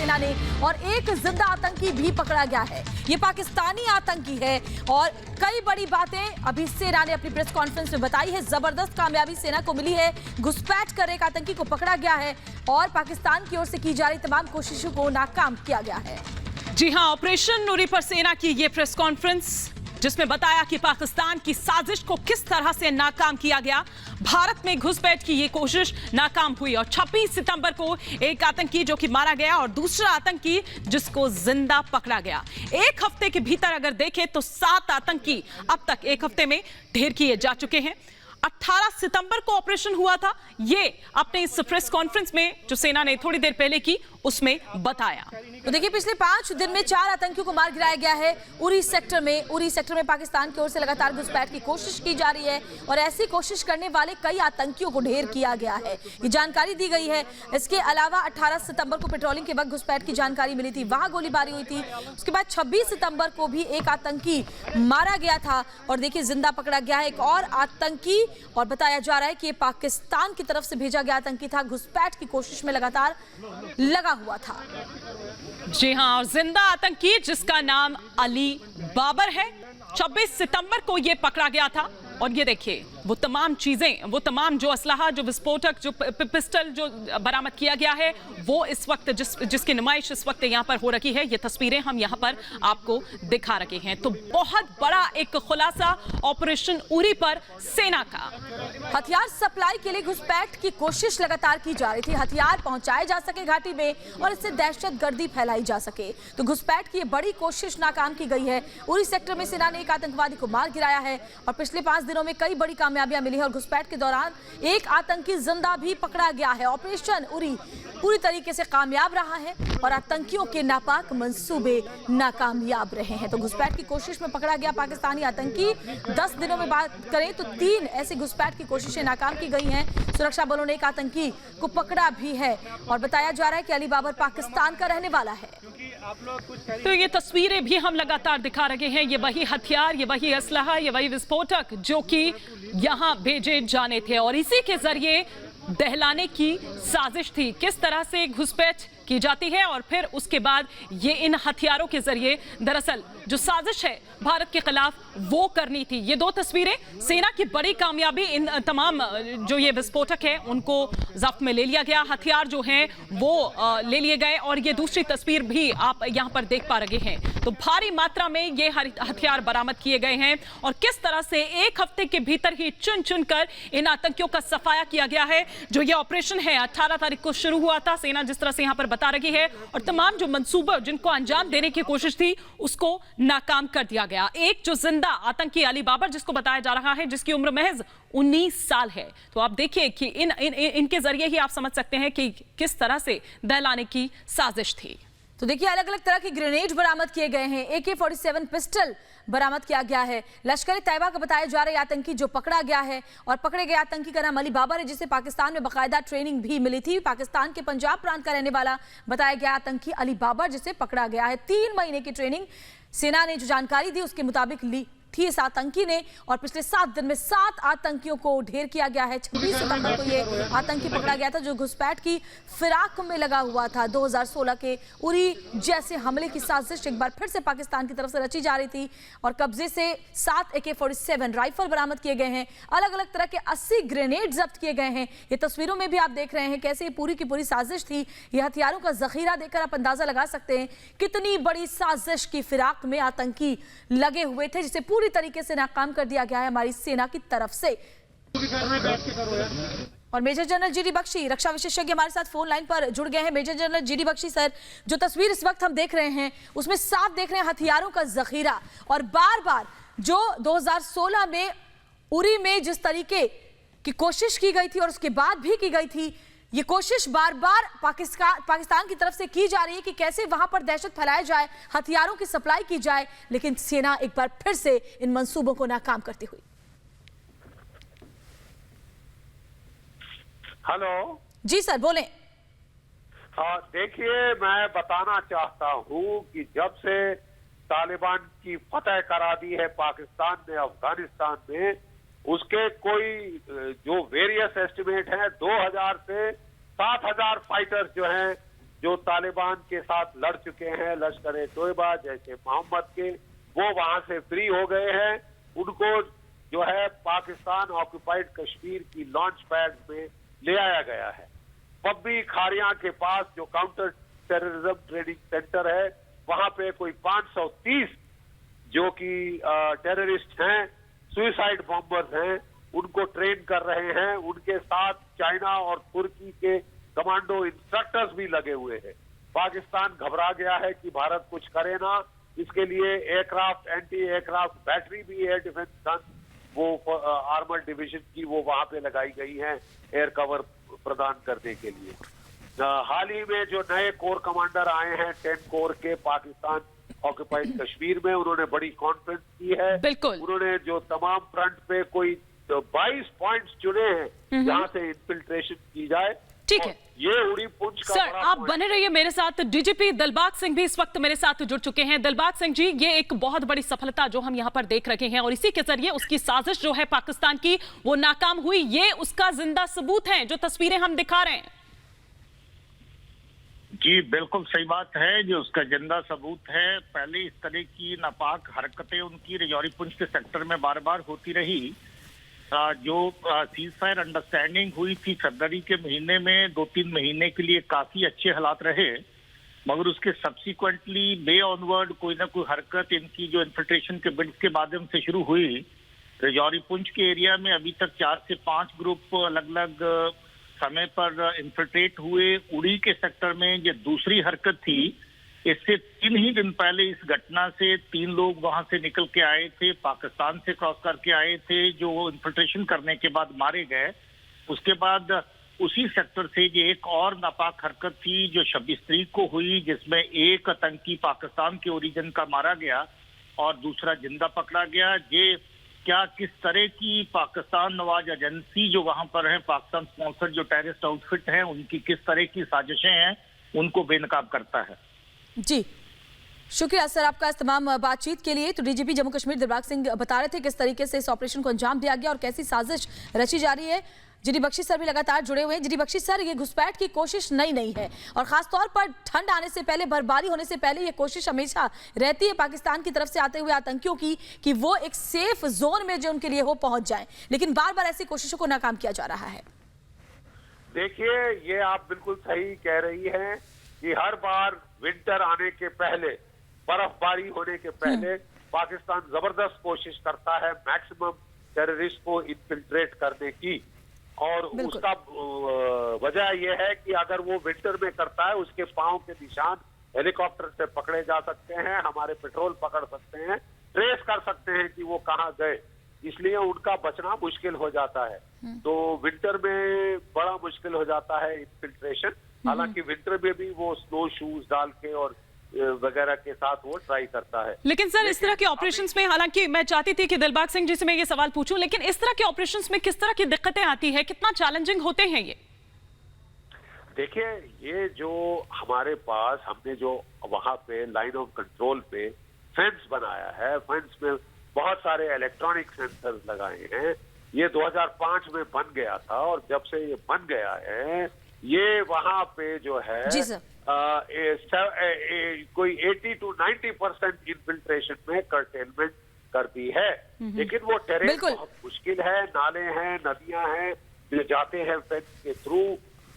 सेना ने और एक जिंदा आतंकी भी पकड़ा गया है। ये पाकिस्तानी आतंकी है और कई बड़ी बातें अभी सेना ने अपनी प्रेस कॉन्फ्रेंस में बताई है। जबरदस्त कामयाबी सेना को मिली है, घुसपैठ कर एक आतंकी को पकड़ा गया है और पाकिस्तान की ओर से की जा रही तमाम कोशिशों को नाकाम किया गया है। जी हां, ऑपरेशन उरी पर सेना की ये प्रेस कॉन्फ्रेंस जिसमें बताया कि पाकिस्तान की साजिश को किस तरह से नाकाम किया गया। भारत में घुसपैठ की ये कोशिश नाकाम हुई और 26 सितंबर को एक आतंकी जो कि मारा गया और दूसरा आतंकी जिसको जिंदा पकड़ा गया। एक हफ्ते के भीतर अगर देखें तो 7 आतंकी अब तक एक हफ्ते में ढेर किए जा चुके हैं। 18 सितंबर को ऑपरेशन हुआ था, ये अपने इस प्रेस कॉन्फ्रेंस में जो सेना ने थोड़ी देर पहले की उसमें बताया। तो देखिए, पिछले 5 दिन में 4 आतंकियों को मार गिराया गया है उरी सेक्टर में पाकिस्तान की ओर से लगातार घुसपैठ की कोशिश की जा रही है और ऐसी कोशिश करने वाले कई आतंकियों को ढेर किया गया है, ये जानकारी दी गई है। इसके अलावा 18 सितंबर को पेट्रोलिंग के वक्त घुसपैठ की जानकारी मिली थी, वहां गोलीबारी हुई थी। उसके बाद 26 सितंबर को भी एक आतंकी मारा गया था और देखिए जिंदा पकड़ा गया है एक और आतंकी और बताया जा रहा है कि ये पाकिस्तान की तरफ से भेजा गया आतंकी था, घुसपैठ की कोशिश में लगातार लगा हुआ था। जी हां, और जिंदा आतंकी जिसका नाम अली बाबर है, 26 सितंबर को यह पकड़ा गया था। और ये देखिए वो तमाम चीजें, वो तमाम जो असलहा, जो विस्फोटक, जो पिस्टल जो बरामद किया गया है वो इस वक्त जिसकी नुमाइश इस वक्त यहाँ पर हो रही है, ये तस्वीरें हम यहाँ पर आपको दिखा रहे हैं। तो बहुत बड़ा एक खुलासा ऑपरेशन उरी पर सेना का। हथियार सप्लाई के लिए घुसपैठ की कोशिश लगातार की जा रही थी, हथियार पहुंचाए जा सके घाटी में और इससे दहशतगर्दी फैलाई जा सके। तो घुसपैठ की बड़ी कोशिश नाकाम की गई है। उरी सेक्टर में सेना ने एक आतंकवादी को मार गिराया है और पिछले 5 दिनों में कई बड़ी कामयाबियां मिली है और घुसपैठ के दौरान एक आतंकी जिंदा भी पकड़ा गया है। ऑपरेशन उरी पूरी तरीके से कामयाब रहा है और आतंकियों के नापाक मंसूबे नाकामयाब रहे हैं। तो घुसपैठ की कोशिश में पकड़ा गया पाकिस्तानी आतंकी। 10 दिनों में बात करें तो 3 ऐसी घुसपैठ की कोशिशें नाकाम की गई हैं। सुरक्षा बलों ने एक आतंकी को पकड़ा भी है और बताया जा रहा है कि अली बाबर पाकिस्तान का रहने वाला है। तो ये तस्वीरें भी हम लगातार दिखा रहे हैं, ये वही हथियार, ये वही असलहा, ये वही विस्फोटक जो कि यहां भेजे जाने थे और इसी के जरिए दहलाने की साजिश थी। किस तरह से घुसपैठ की जाती है और फिर उसके बाद ये इन हथियारों के जरिए दरअसल जो साजिश है भारत के खिलाफ वो करनी थी। ये 2 तस्वीरें, सेना की बड़ी कामयाबी, इन तमाम जो ये विस्फोटक है उनको जब्त में ले लिया गया, हथियार जो हैं वो ले लिए गए और ये दूसरी तस्वीर भी आप यहाँ पर देख पा रहे हैं। तो भारी मात्रा में ये हथियार बरामद किए गए हैं और किस तरह से एक हफ्ते के भीतर ही चुन चुन कर इन आतंकियों का सफाया किया गया है। जो ये ऑपरेशन है 18 तारीख को शुरू हुआ था, सेना जिस तरह से यहाँ पर बता रही है और तमाम जो मंसूबा जिनको अंजाम देने की कोशिश थी उसको नाकाम कर दिया गया। एक जो जिंदा आतंकी अली बाबर जिसको बताया जा रहा है, जिसकी उम्र महज 19 साल है। तो आप देखिए कि इनके जरिए ही आप समझ सकते हैं कि किस तरह से दहलाने की साजिश थी। तो देखिए अलग अलग तरह के ग्रेनेड बरामद किए गए हैं, AK-47 पिस्टल बरामद किया गया है। लश्कर तैयबा का बताया जा रहा है आतंकी जो पकड़ा गया है और पकड़े गए आतंकी का नाम अली बाबर है, जिसे पाकिस्तान में बाकायदा ट्रेनिंग भी मिली थी। पाकिस्तान के पंजाब प्रांत का रहने वाला बताया गया आतंकी अली बाबर जिसे पकड़ा गया है। 3 महीने की ट्रेनिंग सेना ने जो जानकारी दी उसके मुताबिक ली थी इस आतंकी ने और पिछले 7 दिन में 7 आतंकियों को ढेर किया गया है। 26 सितंबर को ये आतंकी पकड़ा गया था जो घुसपैठ की फिराक में लगा हुआ था। 2016 के उरी जैसे हमले की साजिश एक बार फिर से पाकिस्तान की तरफ से रची जा रही थी और कब्जे से 7 AK-47 राइफल बरामद किए गए हैं। अलग अलग तरह के 80 ग्रेनेड जब्त किए गए हैं। ये तस्वीरों में भी आप देख रहे हैं कैसे ये पूरी की पूरी साजिश थी। ये हथियारों का जखीरा देखकर आप अंदाजा लगा सकते हैं कितनी बड़ी साजिश की फिराक में आतंकी लगे हुए थे, जिसे पूरी तरीके से नाकाम कर दिया गया है हमारी सेना की तरफ से। और मेजर जनरल GD बख्शी रक्षा विशेषज्ञ हमारे साथ फोन लाइन पर जुड़ गए हैं। Major general GD Bakshi sir, जो तस्वीर इस वक्त हम देख रहे हैं उसमें साफ देख रहे हैं हथियारों का जखीरा और बार बार जो 2016 में उरी में जिस तरीके की कोशिश की गई थी और उसके बाद भी की गई थी, ये कोशिश बार बार पाकिस्तान की तरफ से की जा रही है कि कैसे वहां पर दहशत फैलाया जाए, हथियारों की सप्लाई की जाए, लेकिन सेना एक बार फिर से इन मंसूबों को नाकाम करती हुई। हेलो जी सर बोलें। देखिए, मैं बताना चाहता हूं कि जब से तालिबान की फतह करा दी है पाकिस्तान ने अफगानिस्तान में, उसके कोई जो वेरियस एस्टिमेट हैं 2000 से 7000 फाइटर्स जो हैं जो तालिबान के साथ लड़ चुके हैं, लश्कर तोयबा जैसे मोहम्मद के, वो वहां से फ्री हो गए हैं। उनको जो है पाकिस्तान ऑक्युपाइड कश्मीर की लॉन्च पैड में ले आया गया है। पब्बी खारियां के पास जो काउंटर टेररिज्म ट्रेनिंग सेंटर है, वहां पे कोई 530 जो कि टेररिस्ट हैं, सुइसाइड बॉम्बर्स हैं, उनको ट्रेन कर रहे हैं। उनके साथ चाइना और तुर्की के कमांडो इंस्ट्रक्टर्स भी लगे हुए हैं। पाकिस्तान घबरा गया है कि भारत कुछ करे ना, इसके लिए एयरक्राफ्ट, एंटी एयरक्राफ्ट बैटरी भी, एयर डिफेंस गन वो आर्मर डिवीजन की वो वहां पे लगाई गई है एयर कवर प्रदान करने के लिए। हाल ही में जो नए कोर कमांडर आए हैं 10 कोर के पाकिस्तान ऑक्युपाइड कश्मीर में, उन्होंने बड़ी कॉन्फ्रेंस की है। बिल्कुल। उन्होंने जो तमाम फ्रंट पे कोई 22 पॉइंट्स चुने हैं जहां से इन्फिल्ट्रेशन की जाए। ठीक है, ये उड़ी पुंछ का सर बड़ा आप point बने रहिए मेरे साथ। डीजीपी दिलबाग सिंह भी इस वक्त मेरे साथ जुड़ चुके हैं। दिलबाग सिंह जी, ये एक बहुत बड़ी सफलता जो हम यहाँ पर देख रहे हैं और इसी के जरिए उसकी साजिश जो है पाकिस्तान की वो नाकाम हुई, ये उसका जिंदा सबूत है जो तस्वीरें हम दिखा रहे हैं। जी बिल्कुल सही बात है, जो उसका जिंदा सबूत है। पहले इस तरह की नापाक हरकतें उनकी रजौरी पुंछ के सेक्टर में बार बार होती रही। जो सीज फायर अंडरस्टैंडिंग हुई थी फरवरी के महीने में, 2-3 महीने के लिए काफी अच्छे हालात रहे, मगर उसके सब्सिक्वेंटली बे ऑनवर्ड कोई ना कोई हरकत इनकी जो इन्फिल्ट्रेशन के बिड्स के माध्यम से शुरू हुई। रजौरी पुंछ के एरिया में अभी तक 4 से 5 ग्रुप अलग अलग समय पर इन्फिल्ट्रेट हुए। उड़ी के सेक्टर में ये दूसरी हरकत थी। इससे 3 ही दिन पहले इस घटना से 3 लोग वहां से निकल के आए थे, पाकिस्तान से क्रॉस करके आए थे, जो इन्फिल्ट्रेशन करने के बाद मारे गए। उसके बाद उसी सेक्टर से ये एक और नापाक हरकत थी जो 26 तारीख को हुई, जिसमें एक आतंकी पाकिस्तान के ओरिजिन का मारा गया और दूसरा जिंदा पकड़ा गया। ये क्या किस तरह की पाकिस्तान नवाज एजेंसी जो वहां पर है, पाकिस्तान स्पॉन्सर जो टेररिस्ट आउटफिट हैं, उनकी किस तरह की साजिशें हैं, उनको बेनकाब करता है। जी शुक्रिया सर आपका इस तमाम बातचीत के लिए। तो डीजीपी जम्मू कश्मीर दिलबाग सिंह बता रहे थे किस तरीके से इस ऑपरेशन को अंजाम दिया गया और कैसी साजिश रची जा रही है। जीडी बख्शी सर भी लगातार जुड़े हुए हैं। जीडी बख्शी सर, ये घुसपैठ की कोशिश नई नहीं है और खासतौर पर ठंड आने से पहले, बर्फबारी होने से पहले ये कोशिश हमेशा रहती है पाकिस्तान की तरफ से आते हुए आतंकियों की कि वो एक सेफ जोन में जो उनके लिए हो पहुंच जाए, लेकिन बार बार ऐसी कोशिशों को नाकाम किया जा रहा है। देखिए, ये आप बिल्कुल सही कह रही हैं कि हर बार विंटर आने के पहले, बर्फबारी होने के पहले पाकिस्तान जबरदस्त कोशिश करता है मैक्सिमम टेररिस्ट को इन्फिल्ट्रेट करने की। और उसका वजह यह है कि अगर वो विंटर में करता है, उसके पांव के निशान हेलीकॉप्टर से पकड़े जा सकते हैं, हमारे पेट्रोल पकड़ सकते हैं, ट्रेस कर सकते हैं कि वो कहाँ गए, इसलिए उनका बचना मुश्किल हो जाता है। तो विंटर में बड़ा मुश्किल हो जाता है इन्फिल्ट्रेशन। हालांकि विंटर में भी वो स्नो शूज डाल के और वगैरह के साथ वो ट्राई करता है। लेकिन सर इस तरह के ऑपरेशंस में, हालांकि मैं चाहती थी कि दिलबाग सिंह जी से मैं ये सवाल पूछूं, लेकिन इस तरह के ऑपरेशंस में किस तरह की दिक्कतें आती है, कितना चैलेंजिंग होते हैं ये? देखिए, ये जो हमारे पास हमने जो वहां पे लाइन ऑफ कंट्रोल पे फेंस बनाया है, फेंस में बहुत सारे इलेक्ट्रॉनिक सेंसर्स लगाए हैं। ये 2005 में बन गया था और जब से ये बन गया है, ये वहां पे जो है जी सर, कोई 80 to 90% इन्फिल्ट्रेशन में कर्टेलमेंट करती है। लेकिन वो टेरेन बहुत मुश्किल है, नाले हैं, नदियां हैं जो जाते हैं फेंस के थ्रू,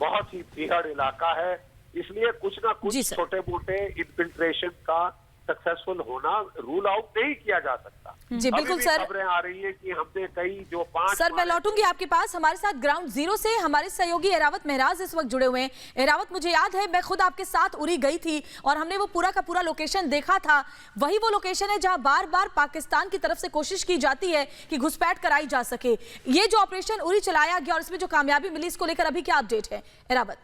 बहुत ही बीहड़ इलाका है, इसलिए कुछ ना कुछ छोटे मोटे इन्फिल्ट्रेशन का सक्सेसफुल होना रूल आउट नहीं किया जा सकता। जी बिल्कुल सर, खबरें आ रही हैं कि हमने कई जो 5 सर मैं लौटूंगी आपके पास। हमारे साथ ग्राउंड जीरो से हमारे सहयोगी एरावत महराज इस वक्त जुड़े हुए हैं। एरावत, मुझे याद है मैं खुद आपके साथ उरी गई थी और हमने वो पूरा का पूरा लोकेशन देखा था। वही वो लोकेशन है जहां बार बार पाकिस्तान की तरफ से कोशिश की जाती है कि घुसपैठ कराई जा सके। ये जो ऑपरेशन उरी चलाया गया और इसमें जो कामयाबी मिली, इसको लेकर अभी क्या अपडेट है एरावत?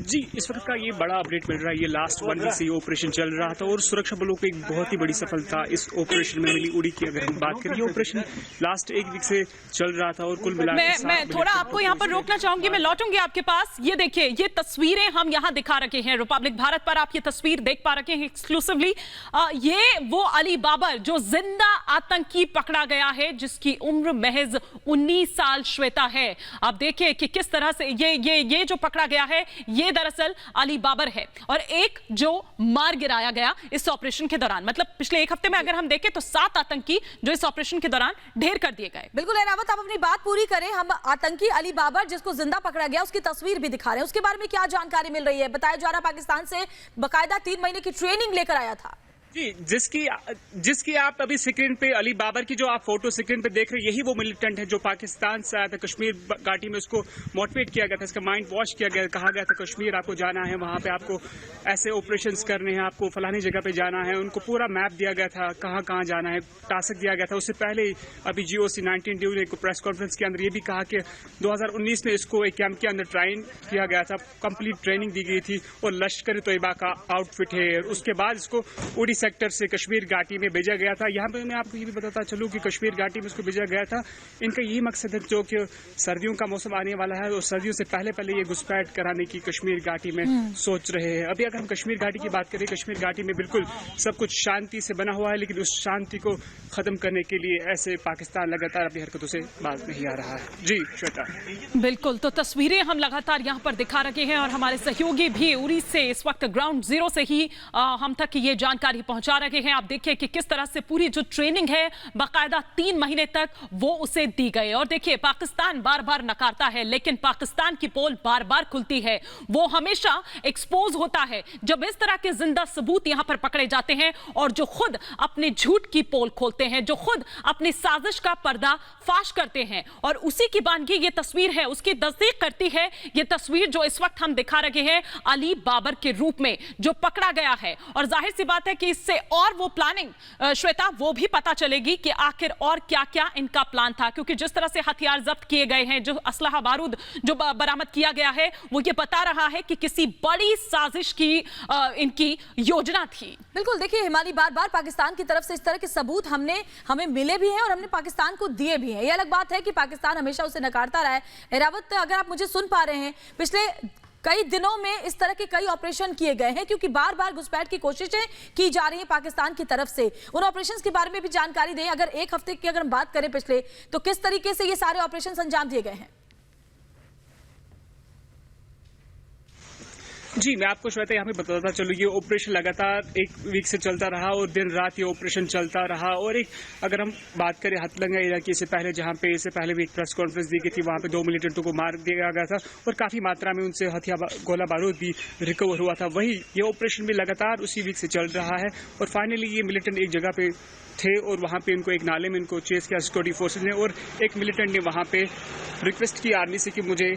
जी, इस वक्त का ये बड़ा अपडेट मिल रहा है। ये लास्ट 1 वीक से ये ऑपरेशन चल रहा था और सुरक्षा बलों को एक बहुत ही बड़ी सफलता इस ऑपरेशन में मिली। उड़ी की अगर हम बात करें, ये ऑपरेशन लास्ट 1 वीक से चल रहा था और कुल मिलाकर मैं थोड़ा आपको यहाँ पर रोकना चाहूंगी, मैं लौटूंगी आपके पास। ये देखिए, ये तस्वीरें हम यहाँ दिखा रखे हैं रिपब्लिक भारत पर, आप ये तस्वीर देख पा रखे हैं एक्सक्लूसिवली। ये वो अली बाबर जो जिंदा आतंकी पकड़ा गया है, जिसकी उम्र महज 19 साल श्वेता है। आप देखिए कि किस तरह से ये जो पकड़ा गया है, ये दरअसल अली बाबर है और एक जो मार गिराया गया इस ऑपरेशन के दौरान। मतलब पिछले 1 हफ्ते में अगर हम देखें तो 7 आतंकी जो इस ऑपरेशन के दौरान ढेर कर दिए गए। बिल्कुल रावत, आप अपनी बात पूरी करें। हम आतंकी अली बाबर जिसको जिंदा पकड़ा गया उसकी तस्वीर भी दिखा रहे हैं, उसके बारे में क्या जानकारी मिल रही है? बताया जा रहा पाकिस्तान से बाकायदा 3 महीने की ट्रेनिंग लेकर आया था। जी, जिसकी आप अभी स्क्रीन पे अली बाबर की जो आप फोटो स्क्रीन पे देख रहे हैं, यही वो मिलिटेंट है जो पाकिस्तान से आया था। कश्मीर घाटी में उसको मोटिवेट किया गया था, इसका माइंड वॉश किया गया, कहा गया था कश्मीर आपको जाना है, वहां पे आपको ऐसे ऑपरेशंस करने हैं, आपको फलानी जगह पे जाना है। उनको पूरा मैप दिया गया था, कहाँ कहाँ जाना है, टास्क दिया गया था। उससे पहले अभी GOC 19 ने प्रेस कॉन्फ्रेंस के अंदर ये भी कहा कि 2019 में इसको एक कैंप के अंदर ट्रेन किया गया था, कंप्लीट ट्रेनिंग दी गई थी और लश्कर तैयबा का आउटफिट है। उसके बाद इसको उड़ी सेक्टर से कश्मीर घाटी में भेजा गया था। यहाँ पे मैं आपको ये भी बताता चलूं कि कश्मीर घाटी में इसको भेजा गया था, इनका यही मकसद है जो कि सर्दियों का मौसम आने वाला है और सर्दियों से पहले ये घुसपैठ कराने की कश्मीर घाटी में सोच रहे हैं। अभी अगर हम कश्मीर घाटी की बात करें, कश्मीर घाटी में बिल्कुल सब कुछ शांति से बना हुआ है, लेकिन उस शांति को खत्म करने के लिए ऐसे पाकिस्तान लगातार अपनी हरकतों से बाज नहीं आ रहा है। जी श्वेता। बिल्कुल, तो तस्वीरें हम लगातार यहाँ पर दिखा रखे हैं और हमारे सहयोगी भी उड़ी से इस वक्त ग्राउंड जीरो से ही हम तक ये जानकारी पहुंचा रहे हैं। आप देखिए कि किस तरह से पूरी जो ट्रेनिंग है बाकायदा 3 महीने तक वो उसे दी गई। और देखिए, पाकिस्तान बार बार नकारता है, लेकिन पाकिस्तान की पोल बार बार खुलती है। वो हमेशा एक्सपोज होता है जब इस तरह के जिंदा सबूत यहां पर पकड़े जाते हैं और जो खुद अपने झूठ की पोल खोलते हैं, जो खुद अपनी साजिश का पर्दा फाश करते हैं। और उसी की बानगी ये तस्वीर है, उसकी तस्दीक करती है ये तस्वीर जो इस वक्त हम दिखा रहे हैं अली बाबर के रूप में जो पकड़ा गया है। और जाहिर सी बात है कि इससे और वो प्लानिंग श्वेता वो भी पता चलेगी कि आखिर और क्या क्या इनका प्लान था, क्योंकि जिस तरह से हथियार जब्त किए गए हैं, जो असलहा बारूद जो बरामद किया गया है, वो ये बता रहा है कि किसी बड़ी साजिश की इनकी योजना थी। बिल्कुल, देखिए हिमानी, बार बार पाकिस्तान की तरफ से इस तरह के सबूत हमें मिले भी हैं और हमने पाकिस्तान को दिए भी हैं। ये अलग बात है कि पाकिस्तान हमेशा उसे नकारता रहा है। रावत, अगर आप मुझे सुन पा रहे हैं, पिछले कई दिनों में इस तरह के कई ऑपरेशन किए गए हैं क्योंकि बार बार घुसपैठ की कोशिशें की जा रही हैं पाकिस्तान की तरफ से। उन ऑपरेशंस के बारे में भी जानकारी दें। अगर 1 हफ्ते की अगर हम बात करें पिछले, तो किस तरीके से ये सारे ऑपरेशन अंजाम दिए गए हैं? जी, मैं आपको श्वेता यहाँ पे बताता चलूँ, ये ऑपरेशन लगातार 1 वीक से चलता रहा और दिन रात ये ऑपरेशन चलता रहा। और एक अगर हम बात करें हथलंगा इलाके से पहले, जहाँ पे इससे पहले भी एक प्रेस कॉन्फ्रेंस दी गई थी, वहाँ पे 2 मिलिटेंटों को मार दिया गया था और काफी मात्रा में उनसे हथियार गोला बारूद भी रिकवर हुआ था। वही ये ऑपरेशन भी लगातार उसी वीक से चल रहा है और फाइनली ये मिलिटेंट एक जगह पे थे और वहाँ पे इनको एक नाले में इनको चेस किया सिक्योरिटी फोर्सेज ने और एक मिलिटेंट ने वहाँ पे रिक्वेस्ट की आर्मी से कि मुझे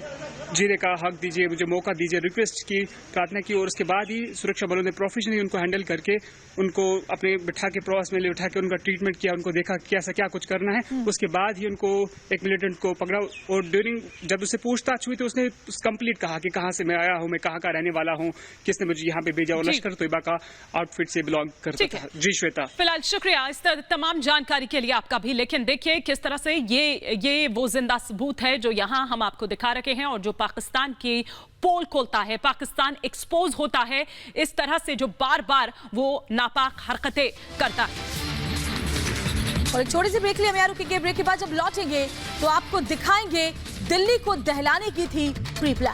जीने का हक दीजिए, मुझे मौका दीजिए, रिक्वेस्ट की, प्रार्थना की और उसके बाद ही सुरक्षा बलों ने प्रोफेशनली उनको हैंडल करके उनको अपने बिठा के प्रवास में ले उठा के उनका ट्रीटमेंट किया, उनको देखा कैसा क्या कुछ करना है। उसके बाद ही उनको एक मिलिटेंट को पकड़ा और ड्यूरिंग जब उससे पूछताछ हुई तो उसने कंप्लीट कहा कि कहाँ से मैं आया हूँ, मैं कहाँ का रहने वाला हूँ, किसने मुझे यहाँ पे भेजा और लश्कर तैयबा का आउटफिट से बिलोंग करता था। जी श्वेता। फिलहाल शुक्रिया इस तमाम जानकारी के लिए आपका भी। लेकिन देखिए किस तरह से ये वो जिंदा सबूत है जो यहाँ हम आपको दिखा रखे हैं और जो पाकिस्तान की पोल खोलता है, पाकिस्तान एक्सपोज होता है इस तरह से जो बार बार वो नापाक हरकतें करता है। और एक छोटी सी ब्रेक लिए हम यार रुकेंगे। ब्रेक के बाद जब लौटेंगे तो आपको दिखाएंगे दिल्ली को दहलाने की थी प्री प्लानिंग।